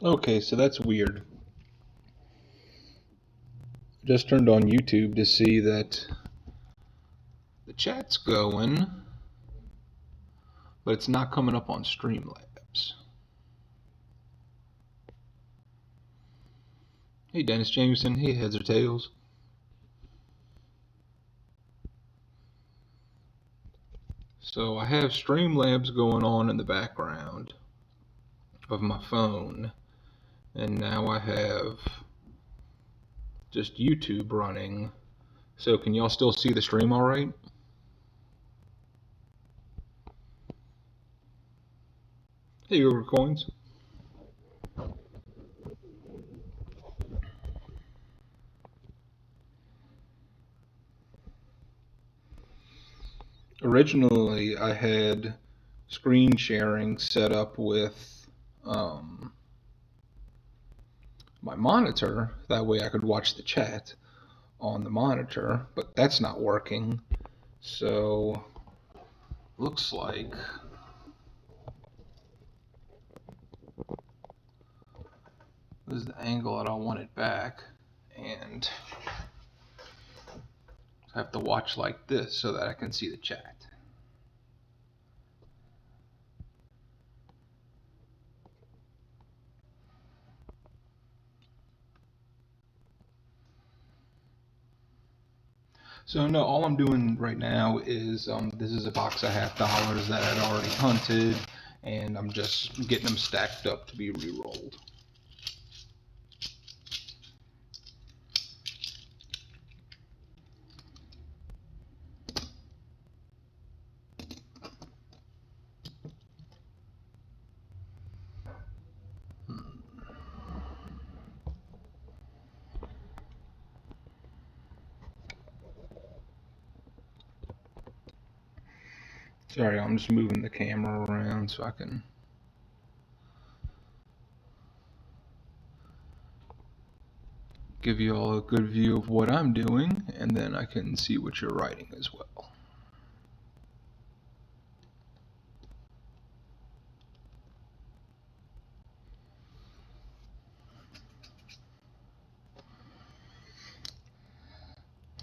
Okay, so that's weird. Just turned on YouTube to see that the chat's going, but it's not coming up on Streamlabs. Hey, Dennis Jameson. Hey, Heads or Tails. So I have Streamlabs going on in the background of my phone, and now I have just YouTube running. So can y'all still see the stream all right? Hey, Google Coins. Originally, I had screen sharing set up with my monitor. That way I could watch the chat on the monitor, but that's not working. So, looks like this is the angle that I want it back, and I have to watch like this so that I can see the chat. So no, all I'm doing right now is this is a box of $50 that I'd already hunted, and I'm just getting them stacked up to be re-rolled. Sorry, I'm just moving the camera around so I can give you all a good view of what I'm doing, and then I can see what you're writing as well.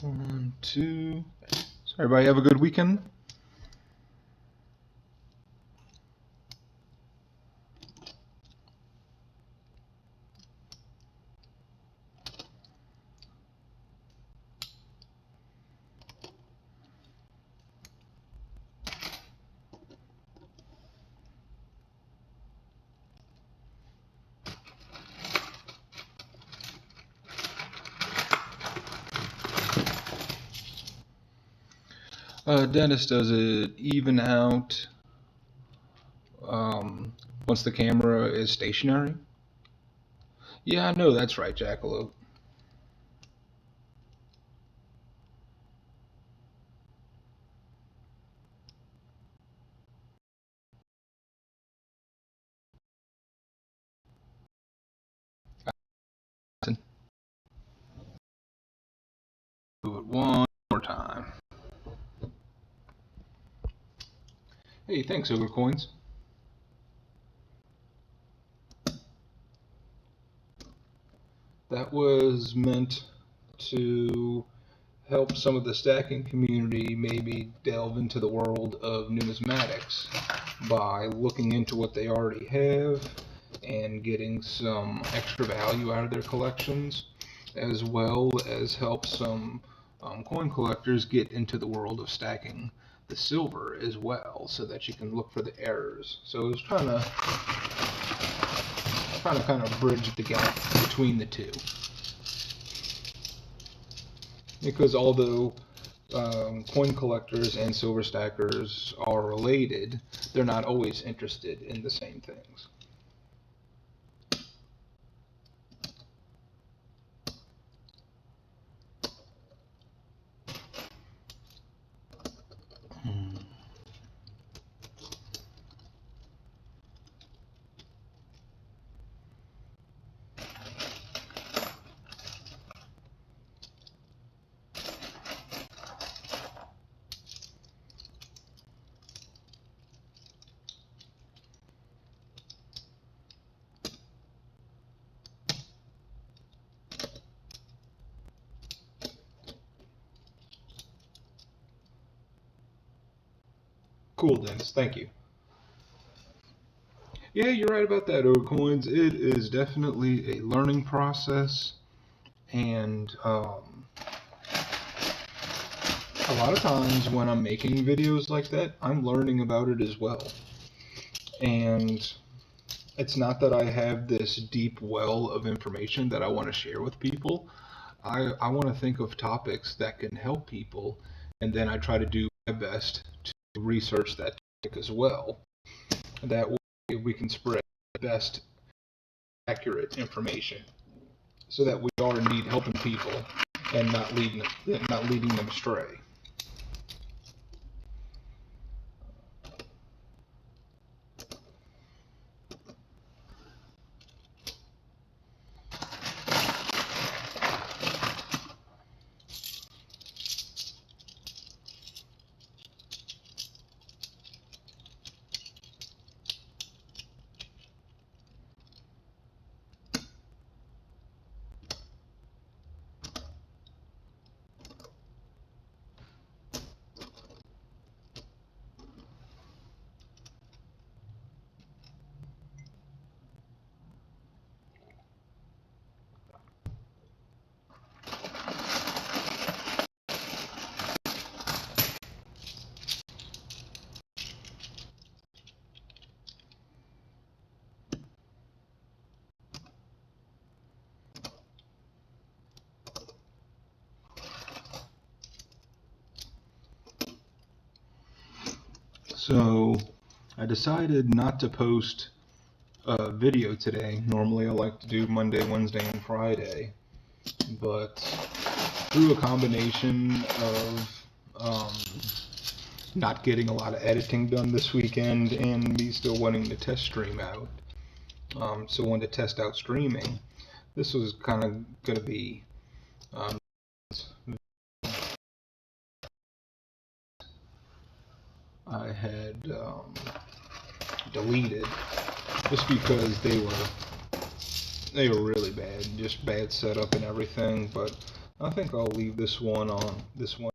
One, two. So everybody have a good weekend. Dennis, does it even out once the camera is stationary? Yeah, I know that's right, Jackalope. Do it one more time. Hey, thanks, Ogre Coins. That was meant to help some of the stacking community maybe delve into the world of numismatics by looking into what they already have and getting some extra value out of their collections, as well as help some coin collectors get into the world of stacking the silver as well, so that you can look for the errors. So I was trying to kind of bridge the gap between the two. Because although coin collectors and silver stackers are related, they're not always interested in the same things. Cool, Dennis. Thank you. Yeah, you're right about that, Coins. It is definitely a learning process, and a lot of times when I'm making videos like that, I'm learning about it as well. And it's not that I have this deep well of information that I want to share with people. I want to think of topics that can help people, and then I try to do my best to research that topic as well. That way we can spread the best accurate information so that we are indeed helping people and not leading them astray. So I decided not to post a video today. Normally I like to do Monday, Wednesday, and Friday, but through a combination of not getting a lot of editing done this weekend and me still wanting to test stream out, so wanted to test out streaming, this was kind of going to be um, I had deleted just because they were really bad, just bad setup and everything. But I think I'll leave this one on. This one.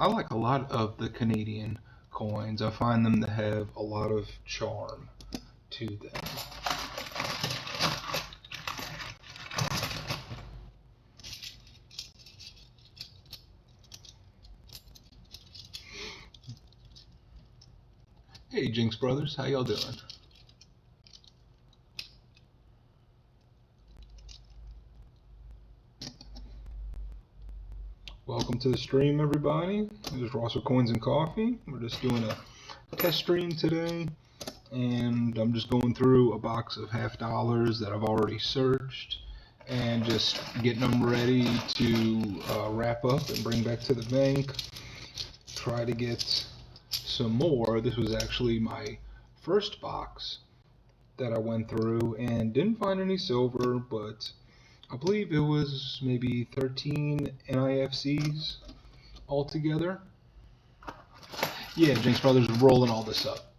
I like a lot of the Canadian coins. I find them to have a lot of charm to them. Hey, Jinx Brothers, how y'all doing? Welcome to the stream, everybody. This is Ross with Coins and Coffee. We're just doing a test stream today, and I'm just going through a box of $50 that I've already searched and just getting them ready to wrap up and bring back to the bank. Try to get some more. This was actually my first box that I went through and didn't find any silver, but I believe it was maybe 13 NIFCs altogether. Yeah, Jinx Brothers is rolling all this up.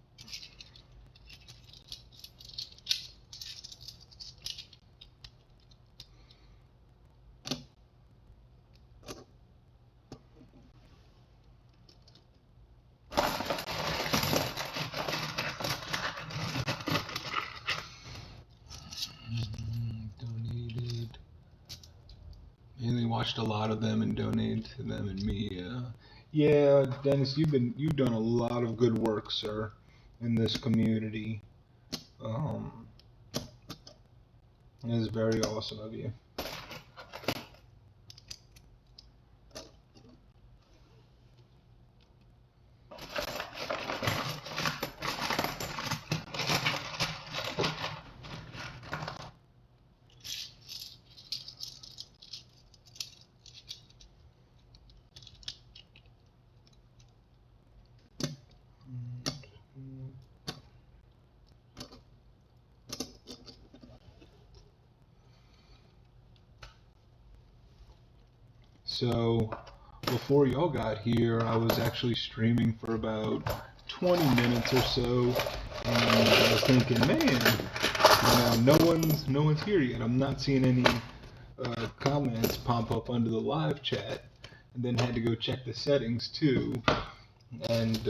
Donated. Mainly watched a lot of them and donated to them and me. Yeah, Dennis, you've done a lot of good work, sir, in this community. It is very awesome of you. So before y'all got here, I was actually streaming for about 20 minutes or so, and I was thinking, man, no one's here yet. I'm not seeing any comments pop up under the live chat, and then had to go check the settings too, and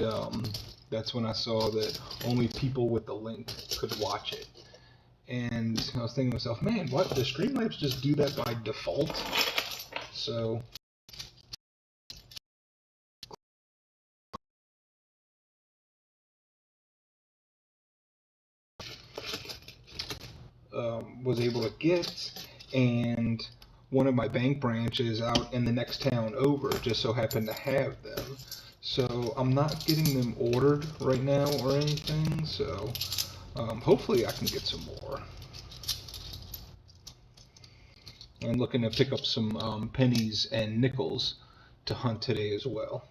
that's when I saw that only people with the link could watch it. And I was thinking to myself, man, what, does Streamlabs just do that by default? So was able to get, and one of my bank branches out in the next town over just so happened to have them. So I'm not getting them ordered right now or anything, so hopefully I can get some more. I'm looking to pick up some pennies and nickels to hunt today as well.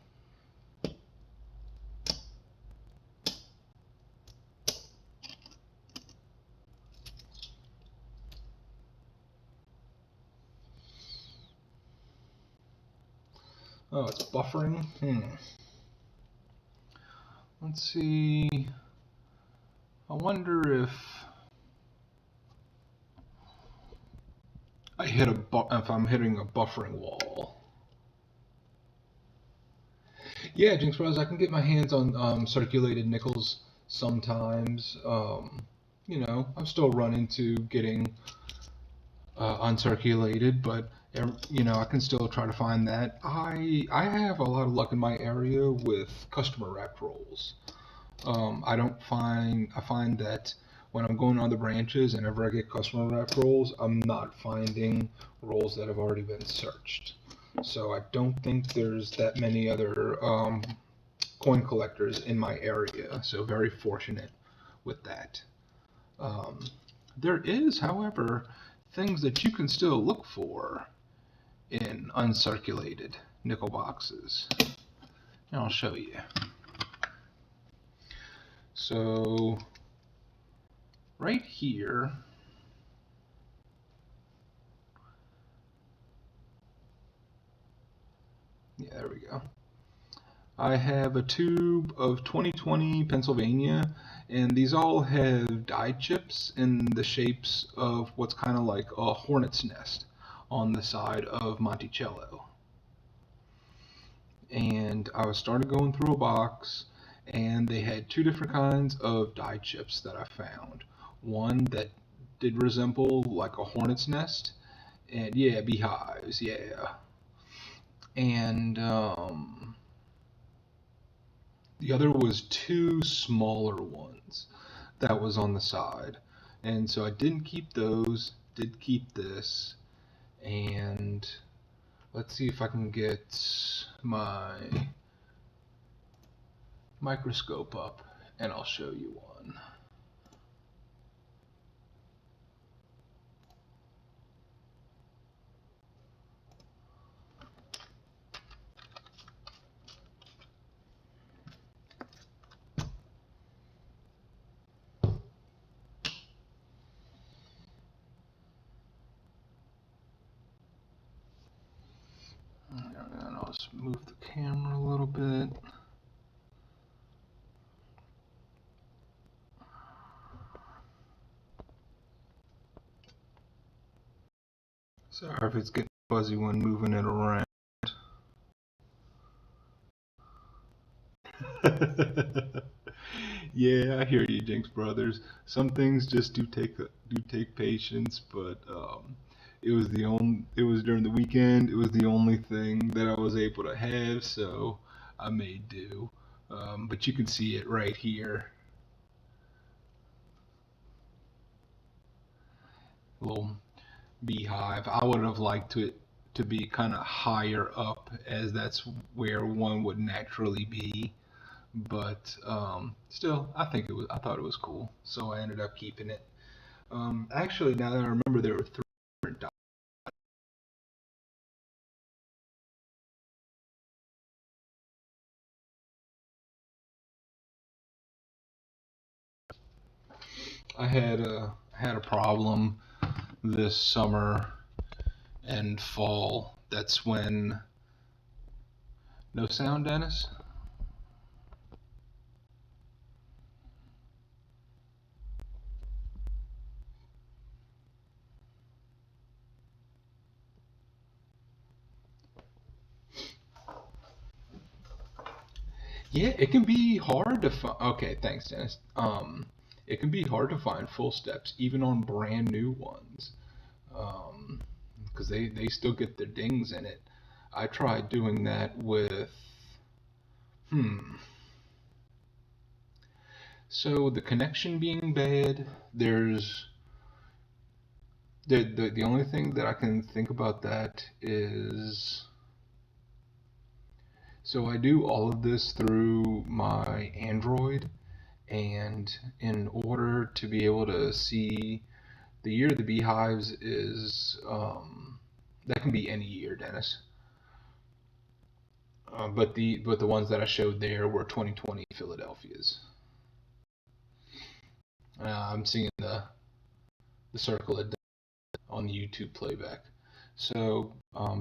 Oh, it's buffering? Let's see. I wonder if if I'm hitting a buffering wall. Yeah, Jinx Bros, I can get my hands on circulated nickels sometimes. I'm still running to getting uncirculated, but I can still try to find that. I have a lot of luck in my area with customer wrapped rolls. I find that when I'm going on the branches and ever I get customer wrapped rolls, I'm not finding rolls that have already been searched. So I don't think there's that many other coin collectors in my area. So very fortunate with that. There is, however, things that you can still look for in uncirculated nickel boxes. And I'll show you. So right here, yeah, there we go. I have a tube of 2020 Pennsylvania, and these all have die chips in the shapes of what's kind of like a hornet's nest on the side of Monticello. And I started going through a box, and they had two different kinds of die chips that I found. One that did resemble like a hornet's nest, and yeah, beehives, yeah. And the other was two smaller ones that was on the side. And so I didn't keep those, did keep this. And let's see if I can get my microscope up and I'll show you one. And I'll just move the camera a little bit. Sorry if it's getting fuzzy when moving it around. Yeah, I hear you, Jinx Brothers. Some things just do take patience, but it was during the weekend. It was the only thing that I was able to have, so I made do. But you can see it right here. Little beehive. I would have liked it to be kind of higher up, as that's where one would naturally be. But still, I thought it was cool, so I ended up keeping it. Actually, now that I remember, there were three different dots. I had a problem this summer and fall. That's when No sound, Dennis? Yeah, it can be hard to find. Okay, thanks, Dennis. It can be hard to find full steps, even on brand new ones, because they still get their dings in it. I tried doing that with, hmm. So the connection being bad, the only thing that I can think about that is, so I do all of this through my Android, and in order to be able to see the year of the beehives is, that can be any year, Dennis. But the ones that I showed there were 2020 Philadelphia's. I'm seeing the circle of death on the YouTube playback. So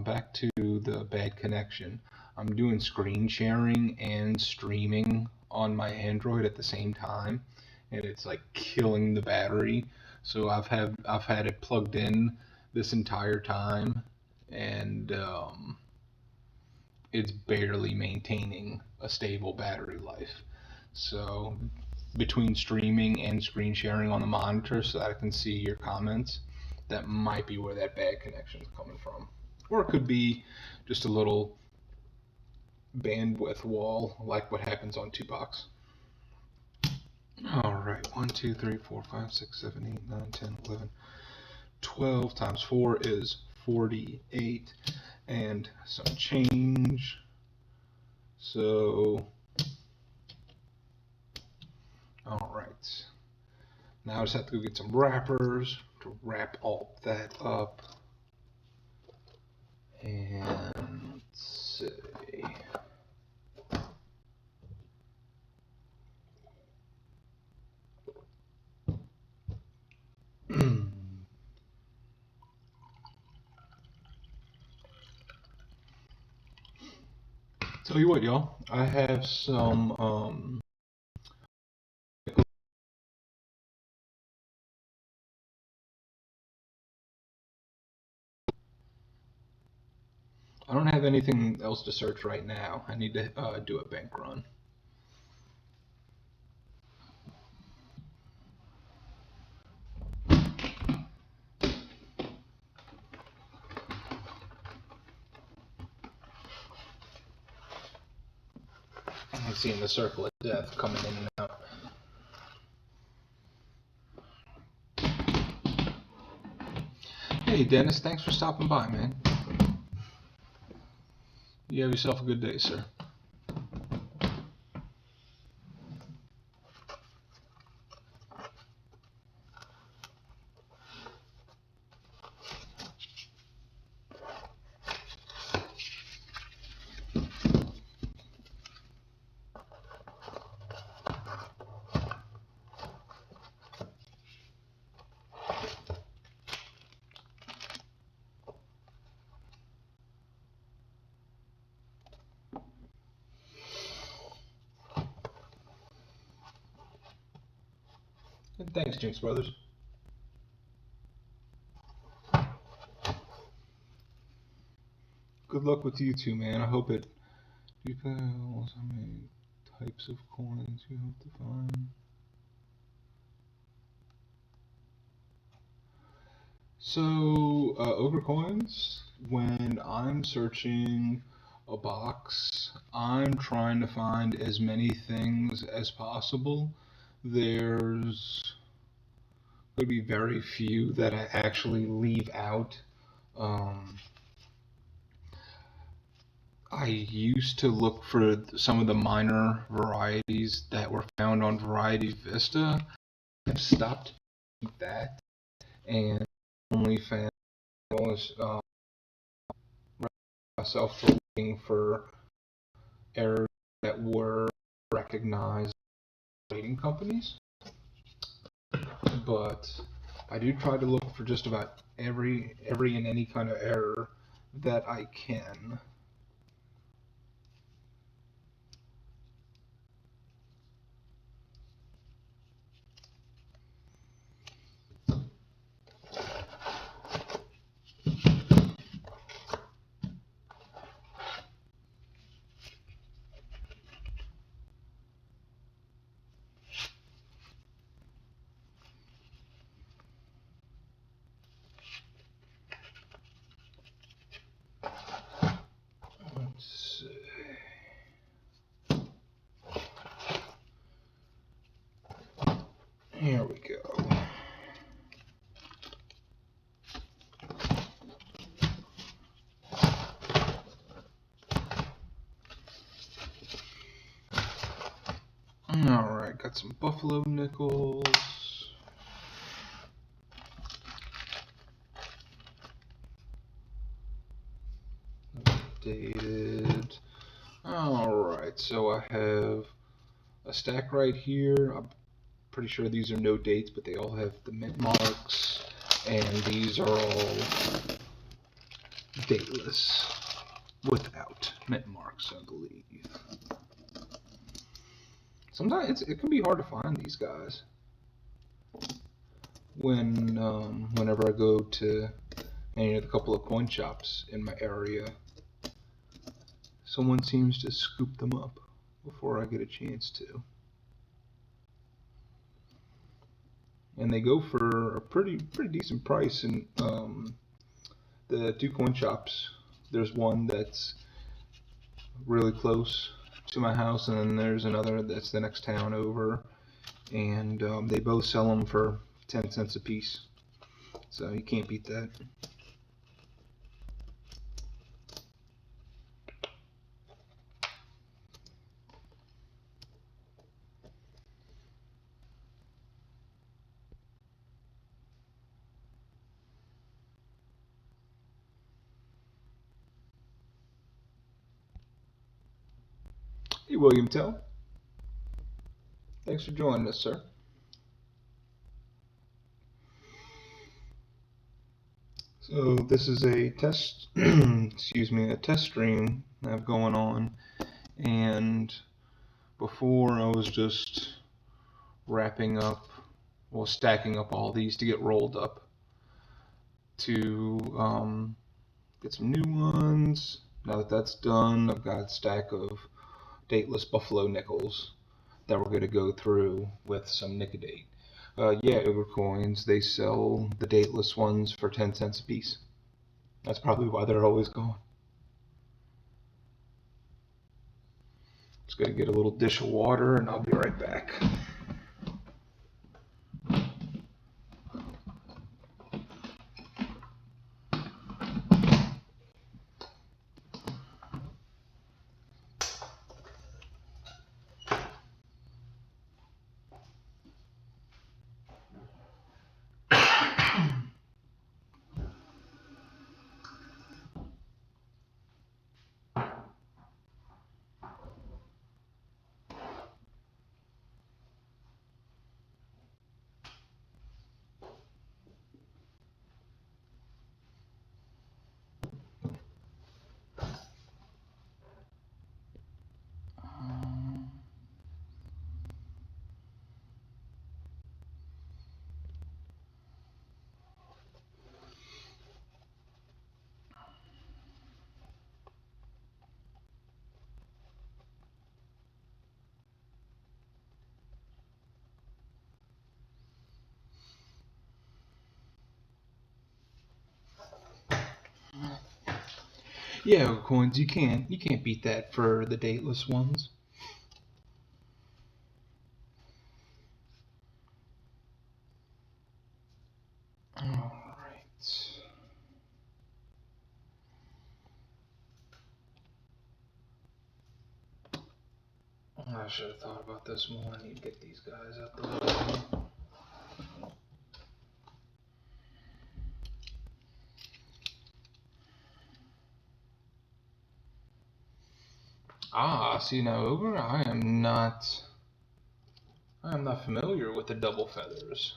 back to the bad connection. I'm doing screen sharing and streaming on my Android at the same time, and it's like killing the battery. So I've had it plugged in this entire time, and it's barely maintaining a stable battery life. So between streaming and screen sharing on the monitor so that I can see your comments, that might be where that bad connection is coming from. Or it could be just a little bandwidth wall like what happens on Tubox. All right, 1, 2, 3, 4, 5, 6, 7, 8, 9, 10, 11, 12 times 4 is 48 and some change. So, all right. Now I just have to go get some wrappers to wrap all that up. And let's see. Tell you what, y'all, I have some I don't have anything else to search right now. I need to do a bank run. I'm seeing the circle of death coming in and out. Hey, Dennis, thanks for stopping by, man. You have yourself a good day, sir. And thanks, Jinx Brothers. Good luck with you too, man. I hope it depends on how many types of coins you hope to find. So, Ogre Coins, when I'm searching a box, I'm trying to find as many things as possible. There's going to be very few that I actually leave out. I used to look for some of the minor varieties that were found on Variety Vista. I've stopped that and only found myself for looking for errors that were recognized by rating companies. But I do try to look for just about every and any kind of error that I can. Here we go. Alright, got some buffalo nickels. Updated. Alright, so I have a stack right here. I'm pretty sure these are no dates, but they all have the mint marks, and these are all dateless without mint marks, I believe. Sometimes it can be hard to find these guys whenever I go to any of the couple of coin shops in my area. Someone seems to scoop them up before I get a chance to. And they go for a pretty decent price. And the two coin shops, there's one that's really close to my house, and then there's another that's the next town over, and they both sell them for 10 cents a piece, so you can't beat that. Hey, William Tell. Thanks for joining us, sir. So this is a test, excuse me, a test stream I have going on, and before I was just wrapping up, well, stacking up all these to get rolled up to get some new ones. Now that that's done, I've got a stack of dateless buffalo nickels that we're going to go through with some Nicodate. Yeah, Ogre Coins, they sell the dateless ones for 10 cents a piece. That's probably why they're always gone. Just going to get a little dish of water and I'll be right back. Yeah, Ogre Coins, you can't beat that for the dateless ones. Alright. I should have thought about this more. I need to get these guys out the way. Ah, see now, Ogre, I am not familiar with the double feathers.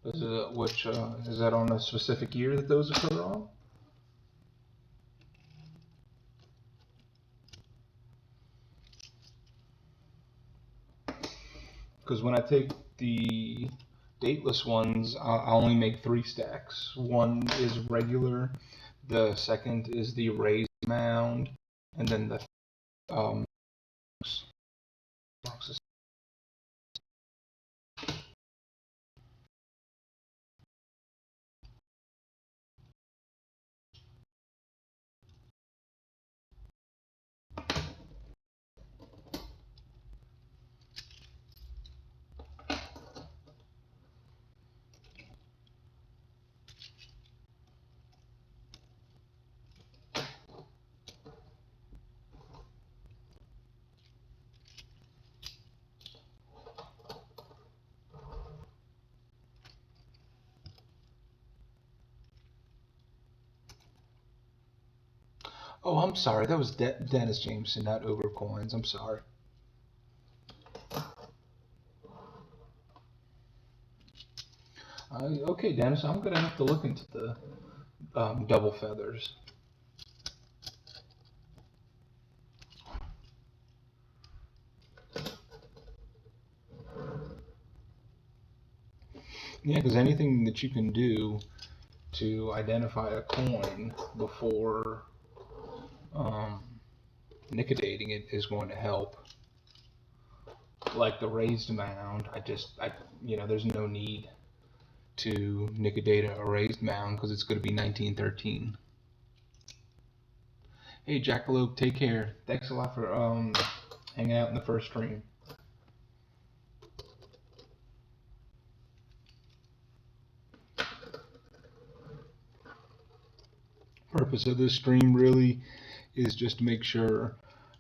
Is that on a specific year that those occur on? Because when I take the dateless ones, I only make 3 stacks. One is regular, the second is the raised mound, and then the Oh, I'm sorry. That was Dennis Jameson, not Ogre Coins. I'm sorry. Okay, Dennis, I'm gonna have to look into the double feathers. Yeah, because anything that you can do to identify a coin before nickedating it is going to help. Like the raised mound, there's no need to nickedate a raised mound because it's going to be 1913. Hey, Jackalope, take care. Thanks a lot for hanging out in the first stream. Purpose of this stream really is just to make sure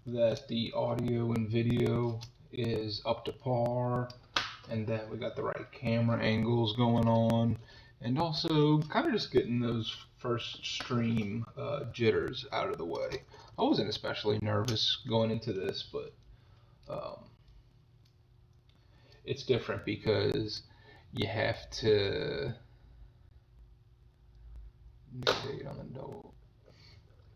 that the audio and video is up to par and that we got the right camera angles going on, and also kind of just getting those first stream jitters out of the way. I wasn't especially nervous going into this, but it's different because you have to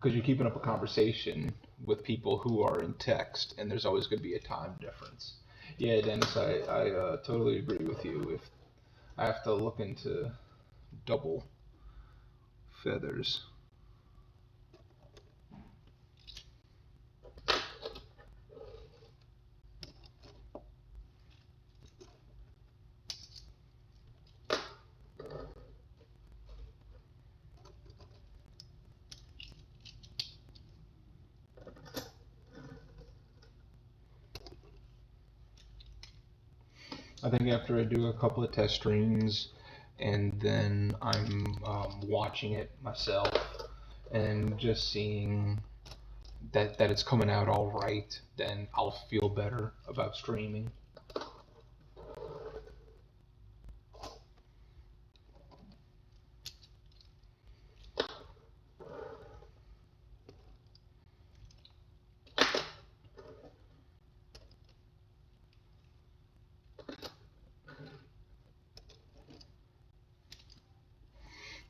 because you're keeping up a conversation with people who are in text, and there's always going to be a time difference. Yeah, Dennis, I totally agree with you. If I have to look into double feathers. I think after I do a couple of test streams and then I'm watching it myself and just seeing that it's coming out all right, then I'll feel better about streaming.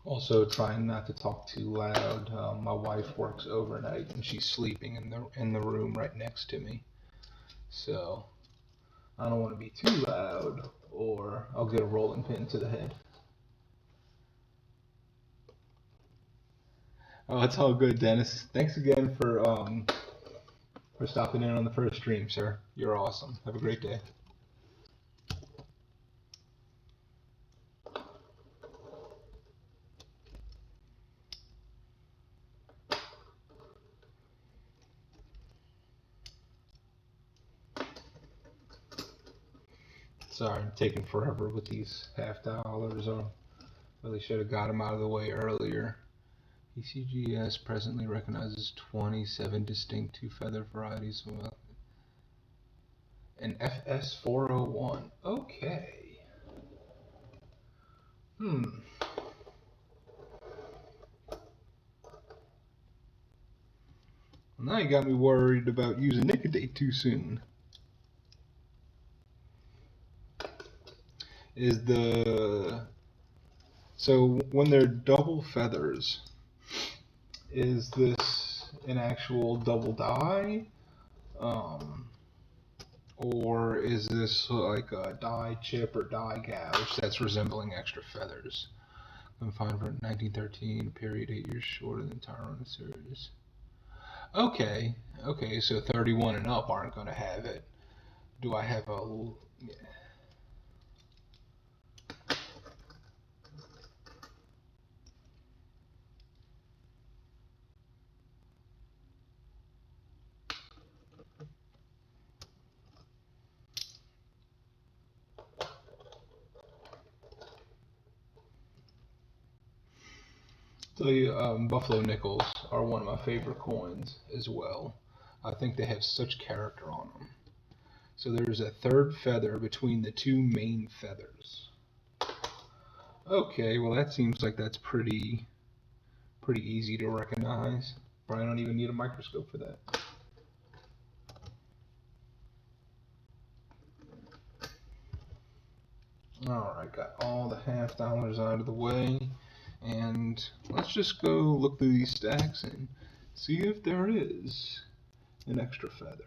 Also, trying not to talk too loud. My wife works overnight and she's sleeping in the room right next to me, so I don't want to be too loud, or I'll get a rolling pin to the head. Oh, it's all good, Dennis. Thanks again for stopping in on the first stream, sir. You're awesome. Have a great day. Sorry, I'm taking forever with these half dollars. I really should have got them out of the way earlier. ECGS presently recognizes 27 distinct two-feather varieties. An FS401. Okay. Well, now you got me worried about using nicodate too soon. So when they're double feathers, is this an actual double die? Or is this like a die chip or die gouge that's resembling extra feathers? Confined for 1913, period 8 years shorter than the entire run of series. Okay, so 31 and up aren't going to have it. Do I have a... Yeah. Tell you, Buffalo nickels are one of my favorite coins as well. I think they have such character on them. So there's a third feather between the two main feathers. Okay, well that seems like that's pretty easy to recognize. Probably don't even need a microscope for that. Alright, got all the $50 out of the way, and let's just go look through these stacks and see if there is an extra feather.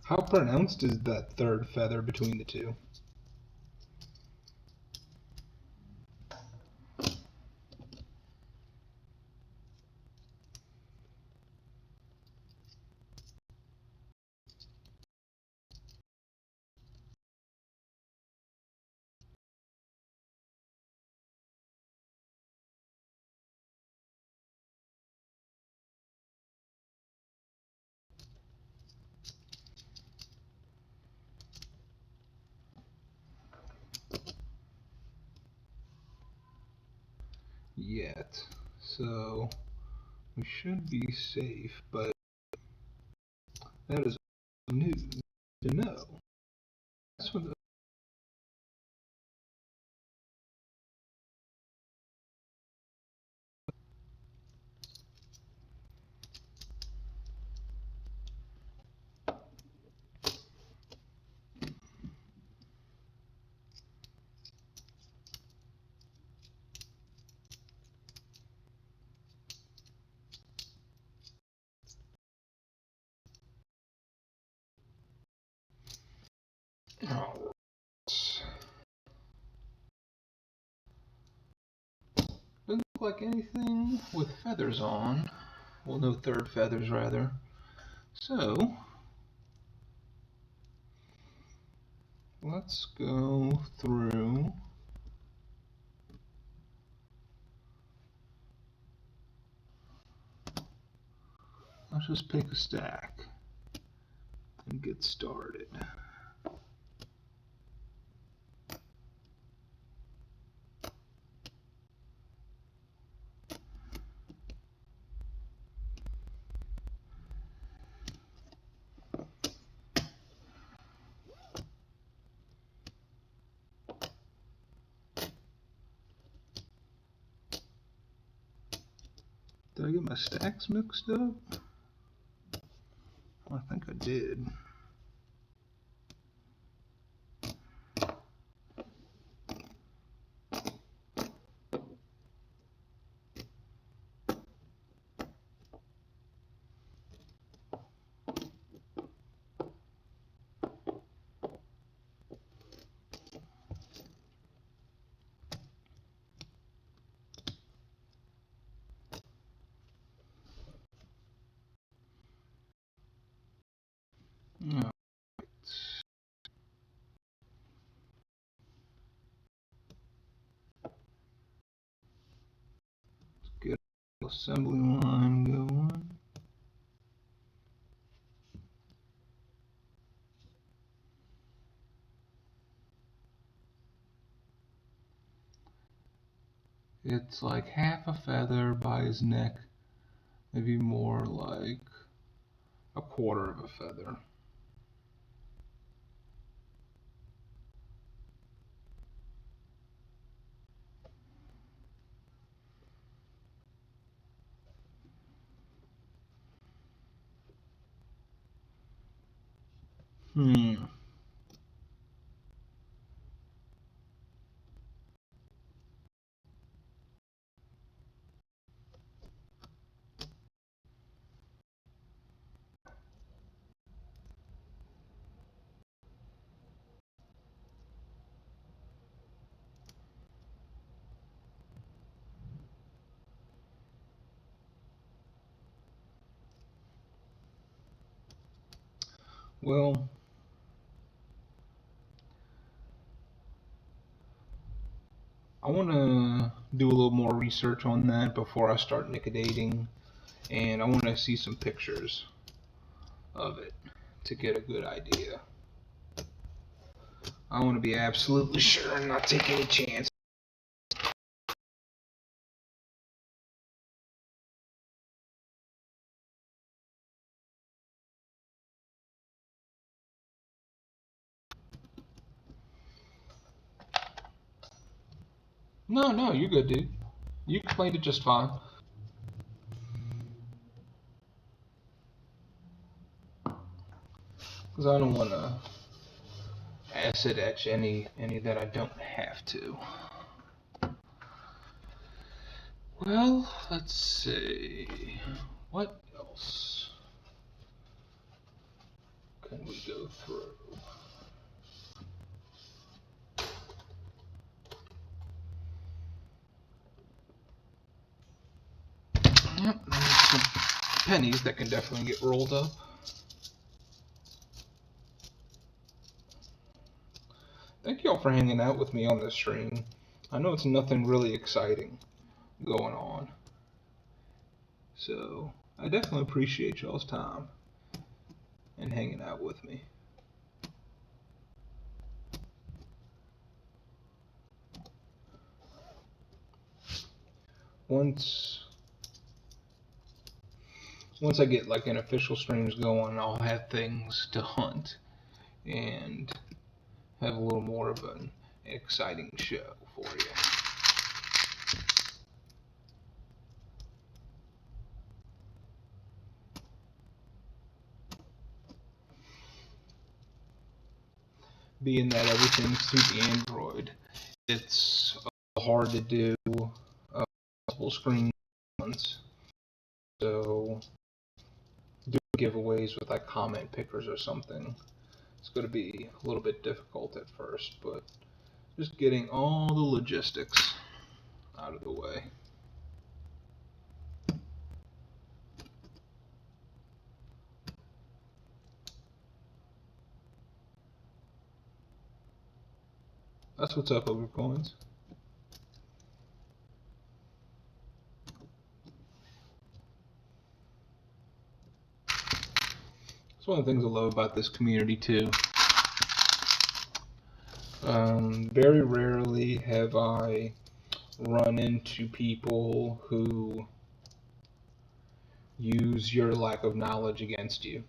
How pronounced is that third feather between the two? Yet. So we should be safe, but that is news to know. That's what doesn't look like anything with feathers on. Well, no third feathers, rather. So, let's go through. Let's just pick a stack and get started. Did I get my stacks mixed up? I think I did. All right. Let's get the assembly line going. It's like half a feather by his neck, maybe more like a quarter of a feather. Well, I want to do a little more research on that before I start nicodating, and I want to see some pictures of it to get a good idea. I want to be absolutely sure and not take any chance. No, you're good, dude. You explained it just fine. Because I don't want to acid etch any that I don't have to. Well, let's see. What else can we go through? Yep, there's some pennies that can definitely get rolled up. Thank y'all for hanging out with me on this stream. I know it's nothing really exciting going on, so I definitely appreciate y'all's time and hanging out with me. Once I get like an official streams going, I'll have things to hunt and have a little more of an exciting show for you. Being that everything's through the Android, it's hard to do multiple screen ones. So doing giveaways with like comment pickers or something, it's going to be a little bit difficult at first, but just getting all the logistics out of the way. That's what's up, Overcoins. It's one of the things I love about this community too. Very rarely have I run into people who use your lack of knowledge against you.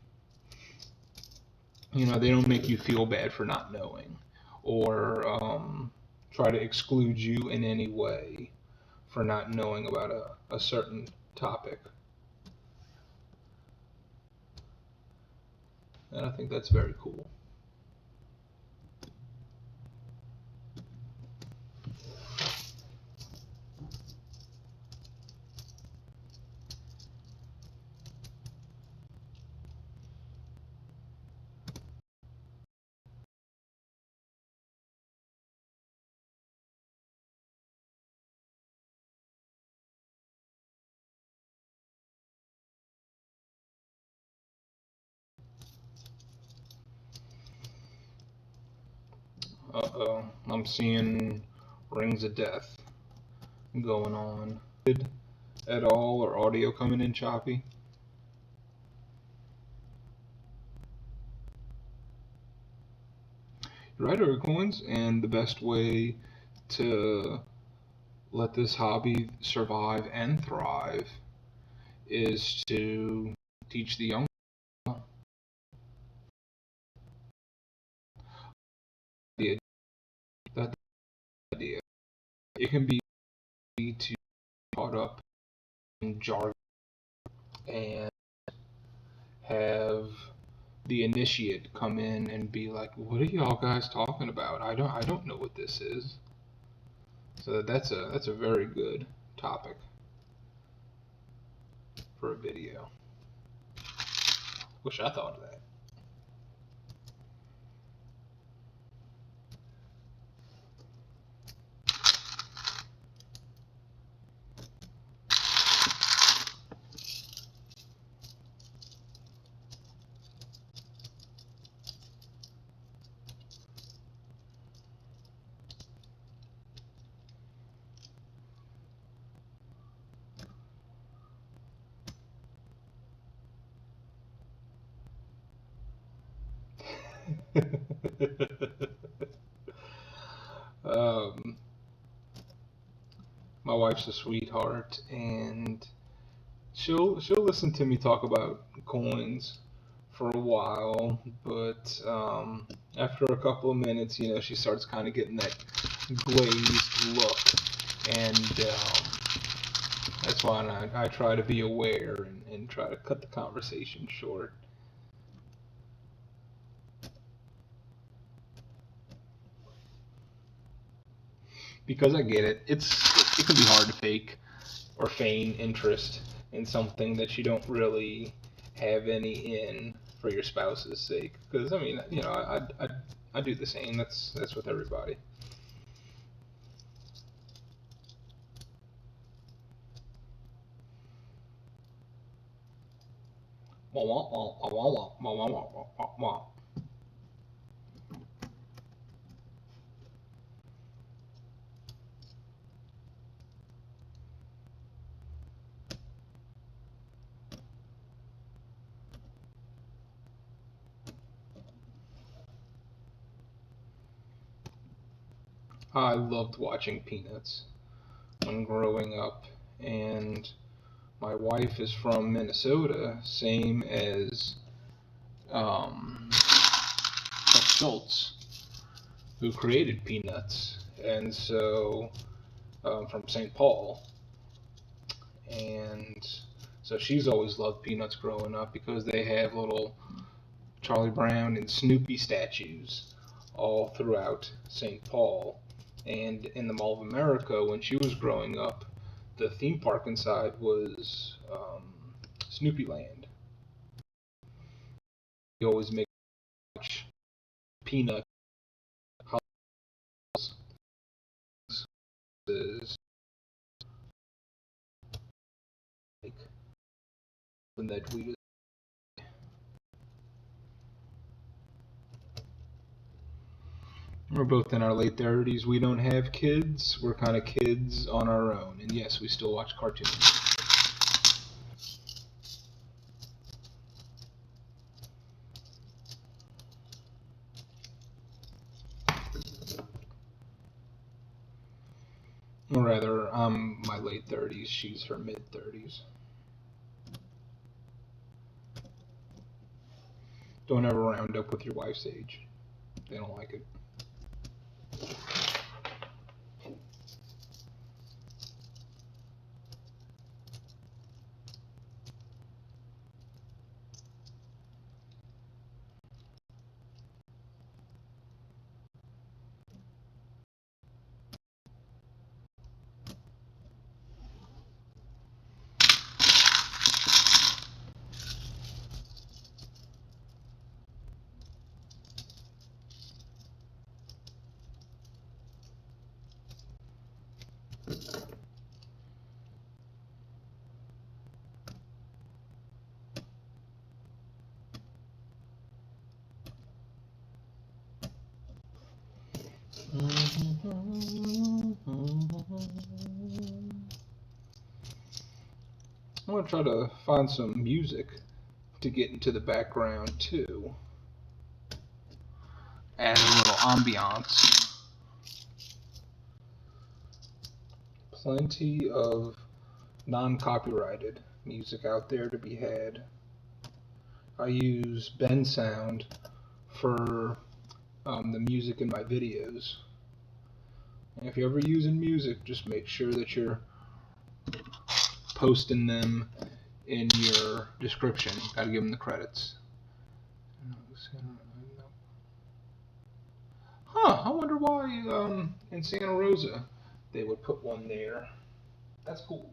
You know, they don't make you feel bad for not knowing, or try to exclude you in any way for not knowing about a certain topic. And I think that's very cool. Uh-oh, I'm seeing Rings of Death going on. At all, or audio coming in choppy? You're right, Overcoins, and the best way to let this hobby survive and thrive is to teach the young. That idea. It can be too caught up in jargon and have the initiate come in and be like, "What are y'all guys talking about? I don't know what this is." So that's a very good topic for a video. Wish I thought of that. My wife's a sweetheart, and she'll listen to me talk about coins for a while, but after a couple of minutes, you know, she starts kind of getting that glazed look, And that's why I try to be aware and try to cut the conversation short. Because I get it. It can be hard to fake or feign interest in something that you don't really have any in for your spouse's sake. Because I mean, I do the same. That's with everybody. Wah, wah, wah, wah, wah, wah, wah, wah, wah, wah. I loved watching Peanuts when growing up, and my wife is from Minnesota, same as Chuck Schultz, who created Peanuts, and so from St. Paul, and so she's always loved Peanuts growing up because they have little Charlie Brown and Snoopy statues all throughout St. Paul. And in the Mall of America, when she was growing up, the theme park inside was Snoopy Land. We always make peanut houses like that we we're both in our late 30s. We don't have kids. We're kind of kids on our own. And yes, we still watch cartoons. Or rather, I'm my late 30s. She's her mid 30s. Don't ever round up with your wife's age. They don't like it. I'm gonna try to find some music to get into the background too. Add a little ambiance. Plenty of non-copyrighted music out there to be had. I use Bensound for the music in my videos. And if you're ever using music, just make sure that you're posting them in your description. Gotta give them the credits. Huh, I wonder why in Santa Rosa they would put one there. That's cool.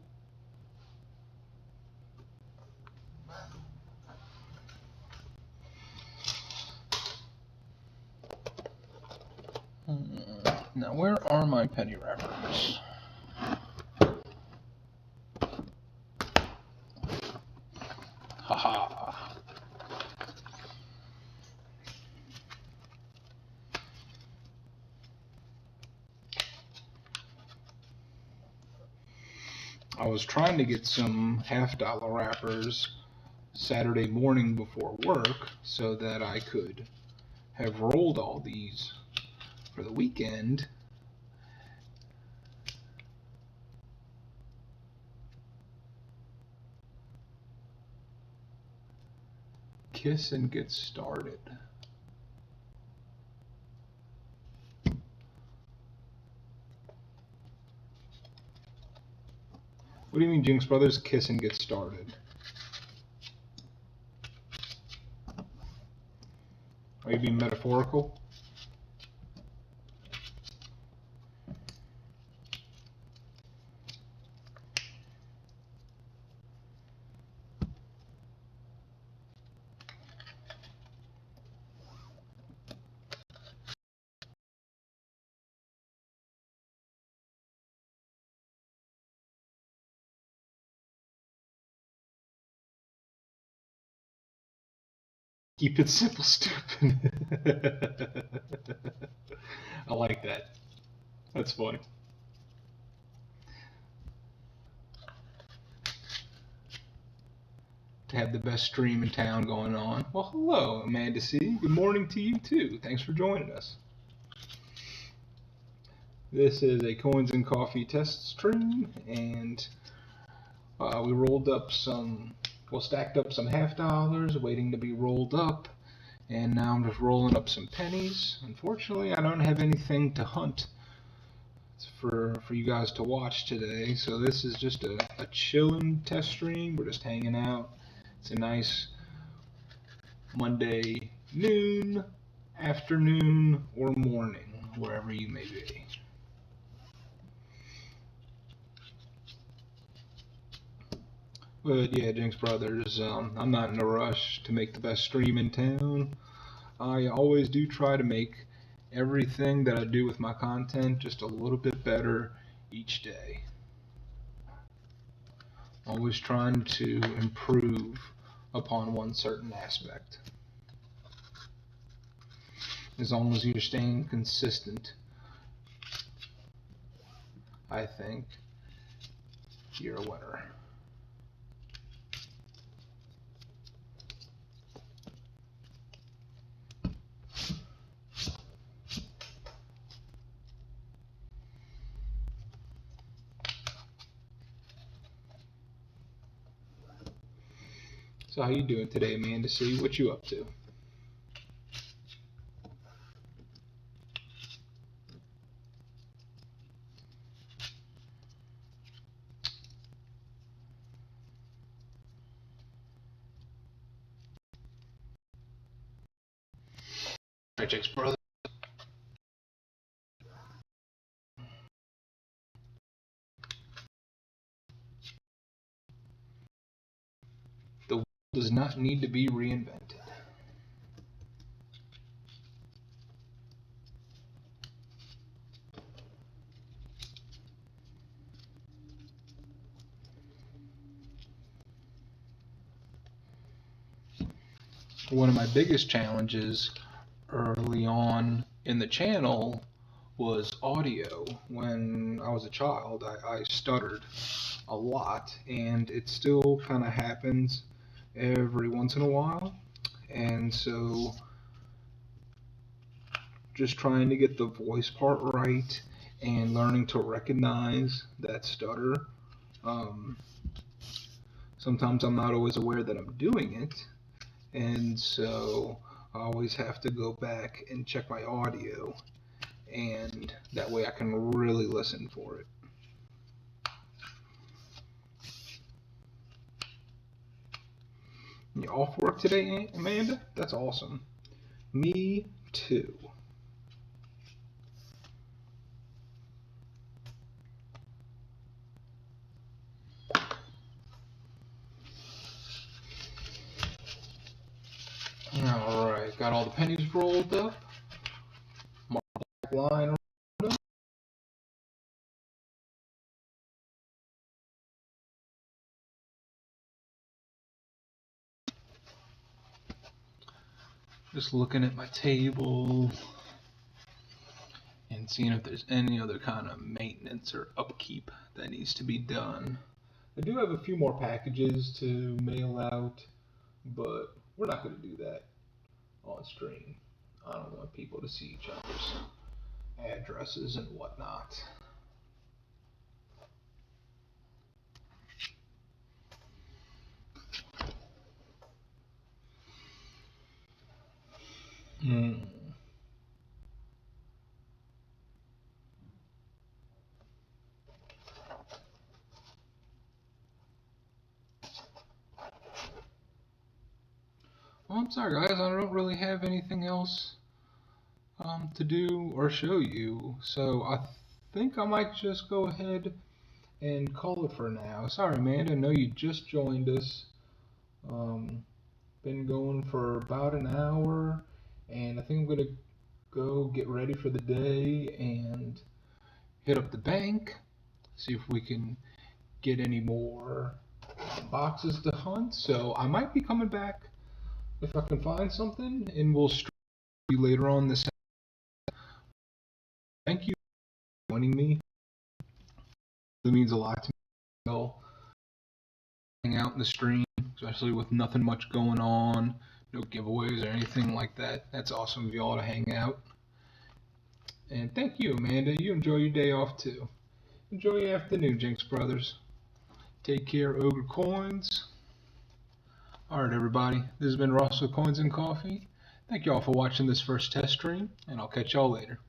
Now, where are my penny wrappers? Haha. I was trying to get some $50 wrappers Saturday morning before work so that I could have rolled all these for the weekend. Kiss and get started. do you mean, Jinx Brothers? Kiss and get started. Are you being metaphorical? Keep it simple, stupid. I like that. That's funny. To have the best stream in town going on. Well, hello, Amanda C. Good morning to you, too. Thanks for joining us. This is a Coins and Coffee test stream, and we rolled up some, well, stacked up some half dollars waiting to be rolled up, and now I'm just rolling up some pennies. Unfortunately, I don't have anything to hunt for you guys to watch today, so this is just a chilling test stream. We're just hanging out. It's a nice Monday noon, afternoon, or morning, wherever you may be. But yeah, Jinx Brothers, I'm not in a rush to make the best stream in town. I always do try to make everything that I do with my content just a little bit better each day. Always trying to improve upon one certain aspect. As long as you're staying consistent, I think you're a winner. So how you doing today, Amanda C? What you up to? Alright, Jinx Brothers. The wheel does not need to be reinvented. One of my biggest challenges early on in the channel was audio. When I was a child, I stuttered a lot, and it still kind of happens every once in a while. And so just trying to get the voice part right and learning to recognize that stutter. Sometimes I'm not always aware that I'm doing it, and so I always have to go back and check my audio, and that way I can really listen for it. You off work today, Amanda? That's awesome. Me too. Alright, got all the pennies rolled up. Mark black line rolled up. Just looking at my table and seeing if there's any other kind of maintenance or upkeep that needs to be done. I do have a few more packages to mail out, but we're not going to do that on stream. I don't want people to see each other's addresses and whatnot. sorry guys, I don't really have anything else to do or show you, so I think I might just go ahead and call it for now. Sorry, Amanda, I know you just joined us. Been going for about an hour, and I think I'm gonna go get ready for the day and hit up the bank, see if we can get any more boxes to hunt. So I might be coming back if I can find something, and we'll stream you later on this. Thank you for joining me. It means a lot to me. I'll hang out in the stream, especially with nothing much going on, no giveaways or anything like that. That's awesome of y'all to hang out. And thank you, Amanda. You enjoy your day off too. Enjoy your afternoon, Jinx Brothers. Take care, Ogre Coins. Alright, everybody. This has been Ross with Coins and Coffee. Thank y'all for watching this first test stream, and I'll catch y'all later.